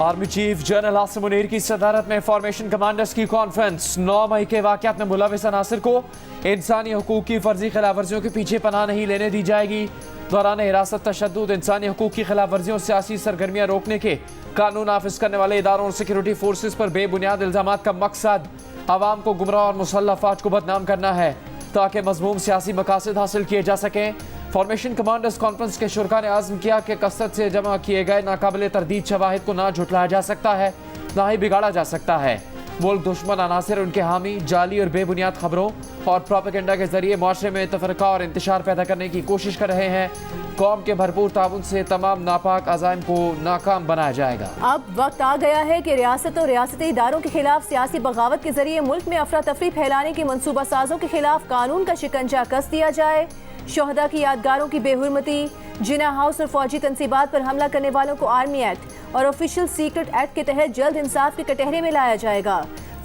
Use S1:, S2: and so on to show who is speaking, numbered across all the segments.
S1: Army chief general Asim Munir की सदारत में फॉर्मेशन कमांडर्स की कॉन्फ्रेंस। 9 मई के वाक़यात में मुलविस अनासिर को इंसानी हकूक़ की फर्जी खिलाफ वर्जियों के पीछे पनाह नहीं लेने दी जाएगी। दौरान हिरासत तशद्दुद, इंसानी हकूक़ की खिलाफ वर्जियों, सियासी सरगर्मियाँ रोकने के कानून नाफिज करने वाले इदारों और सिक्योरिटी फोर्सेज पर बेबुनियाद इल्ज़ामात का मकसद आवाम को गुमराह और मुसल्लह अफवाज को बदनाम करना है ताकि मज़मूम सियासी मकासद हासिल किए जा सकें। फॉर्मेशन कमांडर्स कॉन्फ्रेंस के शुरका ने आज़म किया कि कसरत से जमा किए गए नाकाबिले तरदीद शवाहिद को ना झुटलाया जा सकता है, ना ही बिगाड़ा जा सकता है। मुल्क दुश्मन अनासिर उनके हामी जाली और बेबुनियाद खबरों और प्रोपेगेंडा के जरिए माशरे में तफरका और इंतशार पैदा करने की कोशिश कर रहे हैं। कौम के भरपूर ताउन से तमाम नापाक अज़ाइम को नाकाम बनाया जाएगा।
S2: अब वक्त आ गया है कि रियासत और रियासती इदारों के खिलाफ सियासी बगावत के जरिए मुल्क में अफरा तफरी फैलाने की मनसूबा साजों के खिलाफ कानून का शिकंजा कस दिया जाए। शोहदा की यादगारों की बेहुरमती, जिना हाउस और फौजी तनसीबात पर हमला करने वालों को आर्मी एक्ट और ऑफिशियल सीक्रेट एक्ट के तहत जल्द इंसाफ के कटहरे में लाया जाएगा।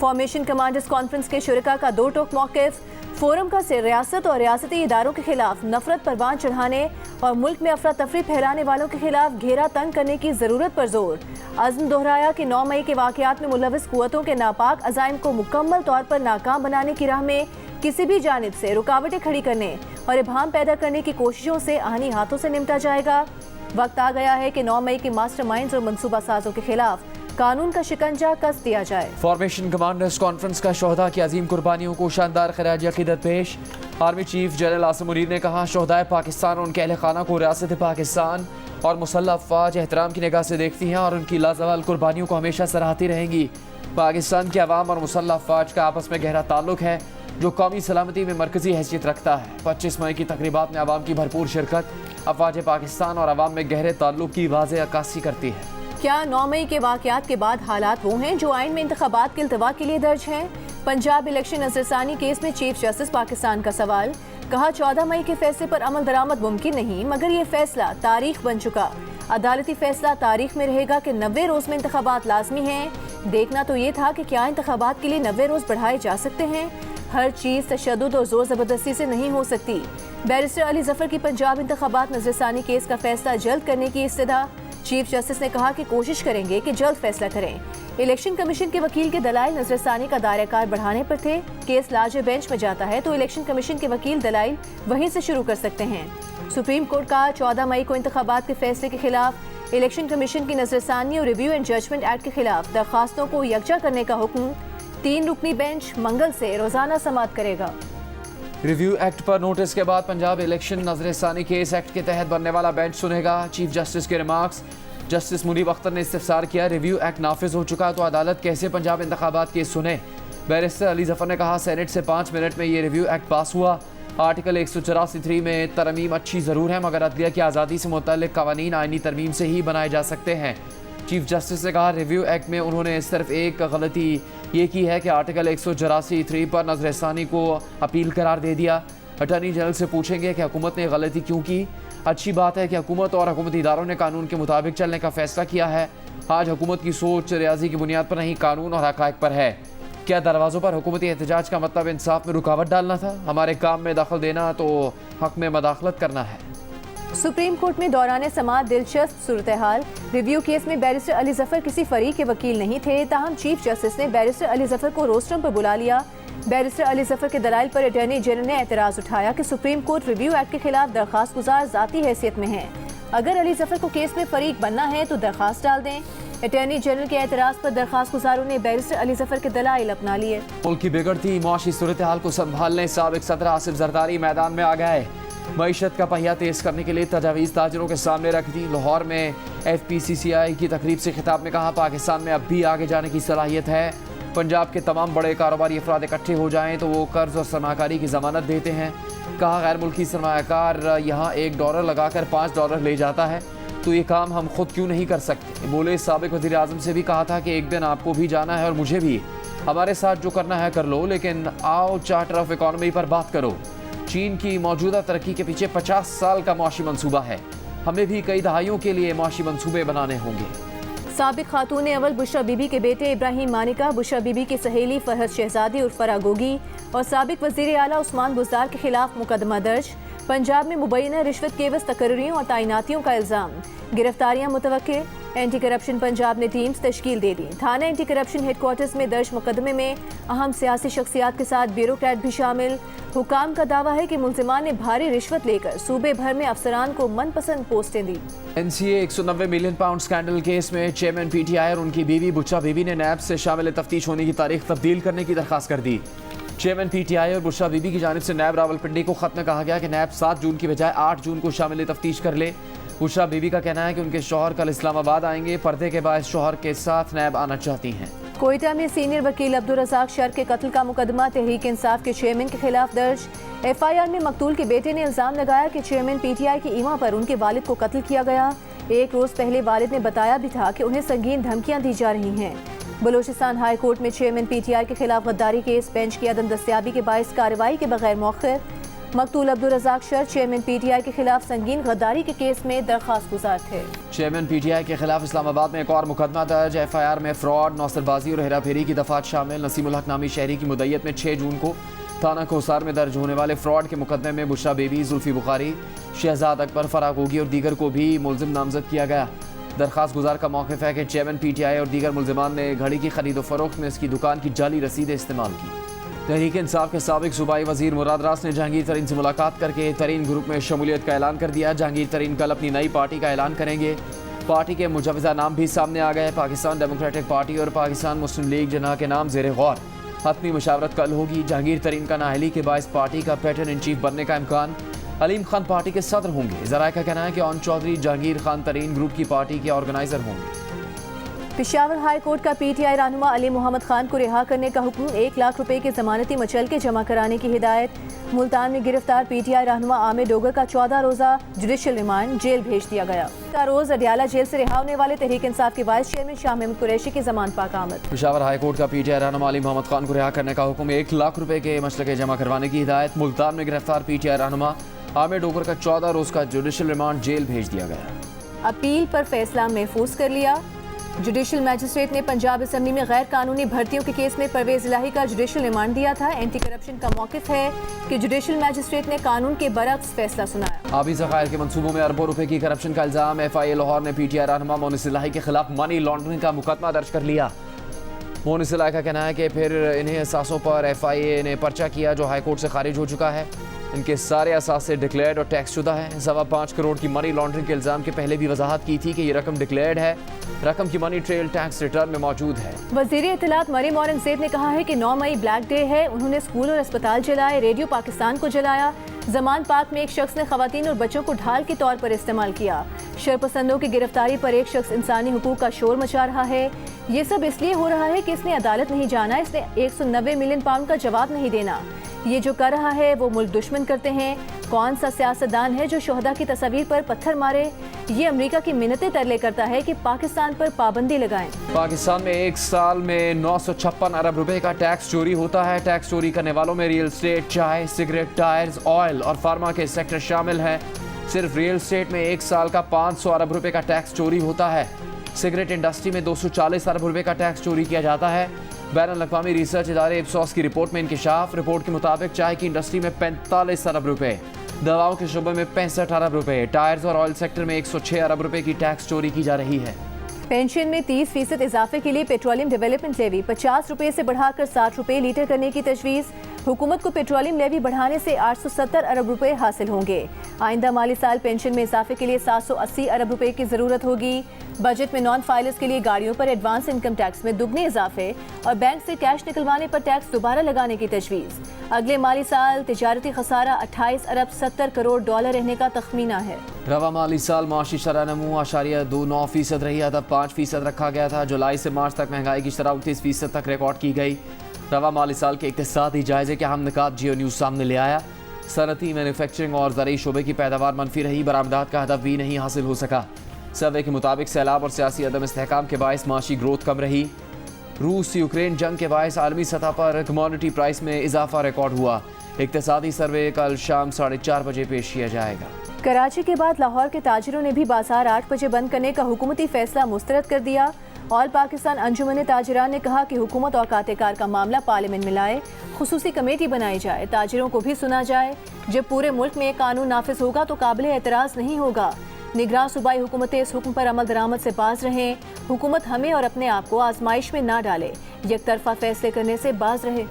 S2: फॉर्मेशन कमांडर्स कॉन्फ्रेंस के शुरका का दो टोक मौक़िफ़। फोरम का से रियासत और रियासती इदारों के खिलाफ नफरत पर बांध चढ़ाने और मुल्क में अफरा तफरी फैलाने वालों के खिलाफ घेरा तंग करने की ज़रूरत पर जोर। अज़्म दोहराया कि 9 मई के वाक़यात में मुलविस कुव्वतों के नापाक अज़ाइम को मुकम्मल तौर पर नाकाम बनाने की राह में किसी भी जानिब से रुकावटें खड़ी करने और इबहम पैदा करने की कोशिशों से आहनी हाथों से निपटा जाएगा। वक्त आ गया है कि 9 मई के मास्टरमाइंड्स और मनसूबा साजों के खिलाफ कानून का शिकंजा कस दिया जाए।
S1: फॉर्मेशन कमांडर्स कॉन्फ्रेंस का शोहदा की अजीम कुर्बानियों को शानदार खराज अकीदत पेश। Army chief general Asim Munir ने कहा, शोहदाए पाकिस्तान और उनके अहल खाना को रियासत पाकिस्तान और मुसल्लह अफवाज एहतराम की निगाह से देखती हैं और उनकी लाजवाल कुर्बानियों को हमेशा सराहती रहेंगी। पाकिस्तान के अवाम और मुसल्लह अफवाज का आपस में गहरा ताल्लुक है जो कौमी सलामती में मरकजी हैसियत रखता है। 25 मई की तकरीबात में अवाम की भरपूर शिरकत अफवाज पाकिस्तान और अवाम में गहरे ताल्लुक की वाज़ेह अक्कासी करती है।
S2: क्या 9 मई के वाक़यात के बाद हालात वो हैं जो आइन में इंतखाबात के इल्तवा के लिए दर्ज हैं? पंजाब इलेक्शन नजरसानी केस में चीफ जस्टिस पाकिस्तान का सवाल। कहा, 14 मई के फैसले पर अमल दरामद मुमकिन नहीं, मगर ये फैसला तारीख बन चुका। अदालती फैसला तारीख में रहेगा कि 90 रोज़ में इंतखाबात लाजमी हैं। देखना तो ये था कि क्या इंतखाबात के लिए 90 रोज़ बढ़ाए जा सकते हैं। हर चीज़ तशद्दुद और जोर ज़बरदस्ती से नहीं हो सकती। बैरिस्टर अली ज़फ़र की पंजाब इंतखाबात नजरसानी केस का फैसला जल्द करने की इस्तदा। चीफ जस्टिस ने कहा कि कोशिश करेंगे कि जल्द फैसला करें। इलेक्शन कमीशन के वकील के दलाइल नजरसानी का दायराकार बढ़ाने पर थे। केस लार्जर बेंच में जाता है तो इलेक्शन कमीशन के वकील दलाइल वहीं से शुरू कर सकते हैं। सुप्रीम कोर्ट का 14 मई को इंतखाबात के फैसले के खिलाफ इलेक्शन कमीशन की नजरसानी और रिव्यू एंड जजमेंट एक्ट के खिलाफ दरखास्तों को यकजा करने का हुक्म। 3 रुकनी बेंच मंगल से रोजाना समाअत करेगा।
S1: रिव्यू एक्ट पर नोटिस के बाद पंजाब इलेक्शन नजरसानी केस एक्ट के तहत बनने वाला बेंच सुनेगा। चीफ जस्टिस के रिमार्क्स। जस्टिस मुनीब अख्तर ने इस्तिफसार किया, रिव्यू एक्ट नाफिज हो चुका तो अदालत कैसे पंजाब इंतखाबात केस सुने। बैरिस्टर अली ज़फ़र ने कहा, सेनेट से 5 मिनट में ये रिव्यू एक्ट पास हुआ। आर्टिकल 184 में तरमीम अच्छी ज़रूर है मगर अदलिया की आज़ादी से मुतल्लिक़ कवानीन आइनी तरमीम से ही बनाए जा सकते हैं। चीफ जस्टिस ने कहा, रिव्यू एक्ट में उन्होंने सिर्फ एक गलती ये की है कि आर्टिकल 184 पर नजरसानी को अपील करार दे दिया। अटॉर्नी जनरल से पूछेंगे कि हुकूमत ने गलती क्यों की। अच्छी बात है कि हुकूमत और हुकूमती इदारों ने कानून के मुताबिक चलने का फैसला किया है। आज हुकूमत की सोच रियाजी की बुनियाद पर नहीं, कानून और हक़ाइक़ पर है। क्या दरवाज़ों पर हुकूमती एहतजाज का मतलब इंसाफ में रुकावट डालना था? हमारे काम में दखल देना तो हक़ में मदाखलत करना है।
S2: सुप्रीम कोर्ट में दौरान समाअत दिलचस्प सूरत हाल। रिव्यू केस में बैरिस्टर अली ज़फ़र किसी फरीक के वकील नहीं थे, ताहम चीफ जस्टिस ने बैरिस्टर अली ज़फ़र को रोस्टरम पर बुला लिया। बैरिस्टर अली ज़फ़र के दलाइल पर अटॉर्नी जनरल ने एतराज़ उठाया कि सुप्रीम कोर्ट रिव्यू एक्ट के खिलाफ दरख्वास्त गुजार ज़ाती हैसियत में है। अगर अली ज़फ़र को केस में फरीक बनना है तो दरख्वास्त डाल दें। अटॉर्नी जनरल के एतराज़ पर दरख्वास्त गुजारों ने बैरिस्टर अली ज़फ़र के दलाइल अपना लिए।
S1: मुल्क की बिगड़ती मुआशी सूरत हाल को संभालने साबिक सदर आसिफ जरदारी मैदान में आ गए। मईशत का पहिया तेज करने के लिए तजावीज़ ताजरों के सामने रख दी। लाहौर में FPCCI की तकरीब से खिताब में कहा, पाकिस्तान में अब भी आगे जाने की सलाहियत है। पंजाब के तमाम बड़े कारोबारी अफराद इकट्ठे हो जाएं तो वो कर्ज और सरमाकारी की ज़मानत देते हैं। कहा, गैर मुल्की सरमाकार यहाँ $1 लगाकर $5 ले जाता है तो ये काम हम खुद क्यों नहीं कर सकते। बोले, साबिक वज़ीर आज़म से भी कहा था कि एक दिन आपको भी जाना है और मुझे भी। हमारे साथ जो करना है कर लो, लेकिन आओ चार्टर ऑफ इकॉनमी पर बात करो। चीन की मौजूदा तरक्की के पीछे 50 साल का मुआशी मंसूबा है। हमें भी कई दहाइयों के लिए मुआशी मंसूबे बनाने होंगे।
S2: साबिक खातून अव्वल बुशरा बीबी के बेटे इब्राहिम मानिका, बुशरा बीबी की सहेली फरहत शहजादी और फरागोगी और साबिक वज़ीर आला उस्मान बुज़दार के खिलाफ मुकदमा दर्ज। पंजाब में मुबैना रिश्वत केवस तकर्रियों और तैनातियों का इल्जाम, गिरफ्तारियां मुतवक्के। एंटी करप्शन पंजाब ने टीम्स तश्कील दे दी। थाना एंटी करप्शन हेडक्वार्टर्स में दर्ज मुकदमे में अहम सियासी शख्सियात के साथ ब्यूरोक्रेट भी शामिल। हुकाम का दावा है कि मुल्जिमान ने भारी रिश्वत लेकर सूबे भर में अफसरान को मनपसंद पोस्टें दी।
S1: NCA 190 million pound scandal case में चेयरमैन PTI और उनकी बीवी बुशरा बीबी ने नैब से शामिल तफ्तीश होने की तारीख तब्दील करने की दरख्वास्त कर दी। चेयरमैन PTI और बुशरा बीबी की जानिब से नैब रावलपिंडी को खत में कहा गया कि नैब 7 जून की बजाय 8 जून को शामिल तफ्तीश कर ले। बुशरा बीबी का कहना है कि उनके शौहर कल इस्लामाबाद आएंगे, पर्दे के बाद शौहर के साथ नैब आना चाहती हैं।
S2: कोयटा में सीनियर वकील अब्दुल रज़ाक शर के कत्ल का मुकदमा तहरीक इंसाफ के चेयरमैन के खिलाफ दर्ज। FIR में मकतूल के बेटे ने इल्जाम लगाया कि चेयरमैन PTI की ईमा पर उनके वालिद को कत्ल किया गया। एक रोज पहले वालिद ने बताया भी था कि उन्हें संगीन धमकियां दी जा रही हैं। बलूचिस्तान हाई कोर्ट में चेयरमैन PTI के खिलाफ गद्दारी केस बेंच की अदम दस्तयाबी के बायस कार्रवाई के बगैर मौखिर। मकतूल अब्दुल रज़ाक शर चेयरमैन PTI के खिलाफ संगीन गद्दारी के केस में दरख्वास्त गुजार थे।
S1: चेयरमैन PTI के खिलाफ इस्लामाबाद में एक और मुकदमा दर्ज। FIR में फ्रॉड, नौसरबाजी और हेरा फेरी की दफात शामिल। नसीमुल हक नामी शहरी की मुद्दत में 6 जून को थाना कोसार में दर्ज होने वाले फ्रॉड के मुकदमे में बुशरा बेबी, जुल्फी बुखारी, शहजाद अकबर, फराग होगी और दीगर को भी मुलजिम नामजद किया गया। दरख्वास्त गुजार का मौक़िफ़ है कि चेयरमैन PTI और दीगर मुलजिमान ने घड़ी की खरीद फरोख्त में इसकी दुकान की जाली रसीदें इस्तेमाल की। तहरीक इंसाफ के साबिक सूबाई वजीर मुराद रास ने जहांगीर तरीन से मुलाकात करके तरीन ग्रुप में शमूलियत का ऐलान कर दिया। जहांगीर तरीन कल अपनी नई पार्टी का ऐलान करेंगे। पार्टी के मुजवज़ा नाम भी सामने आ गए। पाकिस्तान डेमोक्रेटिक पार्टी और पाकिस्तान मुस्लिम लीग जना के नाम ज़ेर गौर। हतमी मुशावरत कल होगी। जहांगीर तरीन का नाअहली के बायस पार्टी का पैटर्न इन चीफ बनने का इम्कान। अलीम खान पार्टी के सदर होंगे। ज़राए का कहना है कि ऑन चौधरी जहांगीर खान तरीन ग्रुप की पार्टी के ऑर्गेनाइजर होंगे।
S2: पेशावर हाई कोर्ट का PTI रहनुमा अली मोहम्मद खान को रिहा करने का हुक्म। 1 लाख रुपए के जमानती मचल के जमा कराने की हिदायत। मुल्तान में गिरफ्तार PTI रहनुमा आमिर डोगर का 14 रोजा जुडिशल रिमांड जेल भेज दिया गया। रोज अडियाला जेल से रिहा होने वाले तहरीक इंसाफ के वाइस चेयरमैन शाह महमूद कुरैशी की जमानत पाक आमद।
S1: पेशावर हाई कोर्ट का PTI रहनुमा अली मोहम्मद खान को रिहा करने का हुक्म। 1 लाख रुपए के मसले के जमा करवाने की हिदायत। मुल्तान में गिरफ्तार PTI रहनुमा आमिर डोगर का 14 रोज का जुडिशल रिमांड जेल भेज दिया गया।
S2: अपील पर फैसला महफूज कर लिया। जुडिशल मैजिस्ट्रेट ने पंजाब असम्बली में गैर कानूनी भर्तियों के केस में परवेज इलाही का जुडिशल रिमांड दिया था। एंटी करप्शन का मौक़िफ़ है कि जुडिशल मैजिस्ट्रेट ने कानून के बरअक्स फैसला सुनाया।
S1: आबी ज़खायर के मंसूबों में अरबों रुपए की करप्शन का इल्जाम। FIA लाहौर ने PTI रहनुमा मोनिस इलाही के खिलाफ मनी लॉन्ड्रिंग का मुकदमा दर्ज कर लिया। मोनिस इलाही का कहना है कि फिर इन्हें असासों पर FIA ने पर्चा किया जो हाई कोर्ट से खारिज हो चुका है। इनके सारे असासे डिक्लेयर्ड और टैक्स शुदा है। 5.25 करोड़ की मनी लॉन्ड्रिंग के इल्जाम के पहले भी वजाहत की थी कि ये रकम डिक्लेयर्ड है। रकम की मनी ट्रेल टैक्स रिटर्न में मौजूद है।
S2: वज़ीर इत्तलात मरियम औरंगज़ेब ने कहा है कि 9 मई ब्लैक डे है। उन्होंने स्कूल और अस्पताल जलाए, रेडियो पाकिस्तान को जलाया। जमान पार्क में एक शख्स ने खवातीन और बच्चों को ढाल के तौर पर इस्तेमाल किया। शरपसंदों की गिरफ्तारी पर एक शख्स इंसानी हुकूक का शोर मचा रहा है। ये सब इसलिए हो रहा है कि इसने अदालत नहीं जाना, इसने 190 मिलियन पाउंड का जवाब नहीं देना। ये जो कर रहा है वो मुल्क दुश्मन करते हैं। कौन सा सियासतदान है जो शोहदा की तस्वीर पर पत्थर मारे? ये अमेरिका की मिन्नतें तरले करता है कि पाकिस्तान पर पाबंदी लगाएं।
S1: पाकिस्तान में एक साल में 956 अरब रुपए का टैक्स चोरी होता है। टैक्स चोरी करने वालों में रियल एस्टेट, चाय, सिगरेट, टायर्स, ऑयल और फार्मा के सेक्टर शामिल हैं। सिर्फ रियल एस्टेट में एक साल का 500 अरब रुपए का टैक्स चोरी होता है। सिगरेट इंडस्ट्री में 240 अरब रुपए का टैक्स चोरी किया जाता है। बैनुल-अक़वामी रिसर्च इदारे इप्सोस की रिपोर्ट में इंकिशाफ। रिपोर्ट के मुताबिक चाय की इंडस्ट्री में 45 अरब रुपए, दवाओं के शुबे में 65 अरब रुपए, टायर्स और ऑयल सेक्टर में 106 अरब रुपए की टैक्स चोरी की जा रही है।
S2: पेंशन में 30% इजाफे के लिए पेट्रोलियम डेवलपमेंट लेवी 50 रुपए से बढ़ाकर 60 रुपए लीटर करने की तजवीज़। हुकूमत को पेट्रोलियम लेवी बढ़ाने से 870 अरब रुपए हासिल होंगे। आइंदा माली साल पेंशन में इजाफे के लिए 780 अरब रुपए की ज़रूरत होगी। बजट में नॉन फाइलर्स के लिए गाड़ियों पर एडवांस इनकम टैक्स में दुगने इजाफे और बैंक से कैश निकलवाने पर टैक्स दोबारा लगाने की तजवीज़। अगले माली साल तिजारती खसारा 28 अरब 70 करोड़ डॉलर रहने का तखमीना है।
S1: रवा माली साल माशी शरह नमू 0.29% रही, तब 5% रखा गया था। जुलाई से मार्च तक महंगाई की शरह 29% तक रिकॉर्ड की गई। रवा माली साल के इक़्तिसादी जायजे के अहम निकात जियो न्यूज़ सामने ले आया। सनती, मैन्युफैक्चरिंग और ज़राई शोबे की पैदावार मनफी रही। बरामदात का हदफ भी नहीं हासिल हो सका। सर्वे के मुताबिक सैलाब और सियासी अदम इस्तेहकाम के बायस माशी ग्रोथ कम रही। रूस यूक्रेन जंग के बायस आलमी सतह पर कमोडिटी प्राइस में इजाफा रिकॉर्ड हुआ। इक़्तिसादी सर्वे कल शाम 4:30 बजे पेश किया जाएगा।
S2: कराची के बाद लाहौर के ताजिरों ने भी बाजार 8 बजे बंद करने का हुकूमती फैसला मुस्तरद कर दिया। ऑल पाकिस्तान अंजुमन ताजिरान ने कहा कि हुकूमत और कातेकार का मामला पार्लियामेंट में लाए, खुसूसी कमेटी बनाई जाए, ताजिरों को भी सुना जाए। जब पूरे मुल्क में एक कानून नाफिज होगा तो काबिल एतराज़ नहीं होगा। निगरान सूबाई हुकूमतें इस हुक्म पर अमल दरामद से बाज रहें। हुकूमत हमें और अपने आप को आजमाइश में ना डाले, एक तरफा फैसले करने से बाज रहे।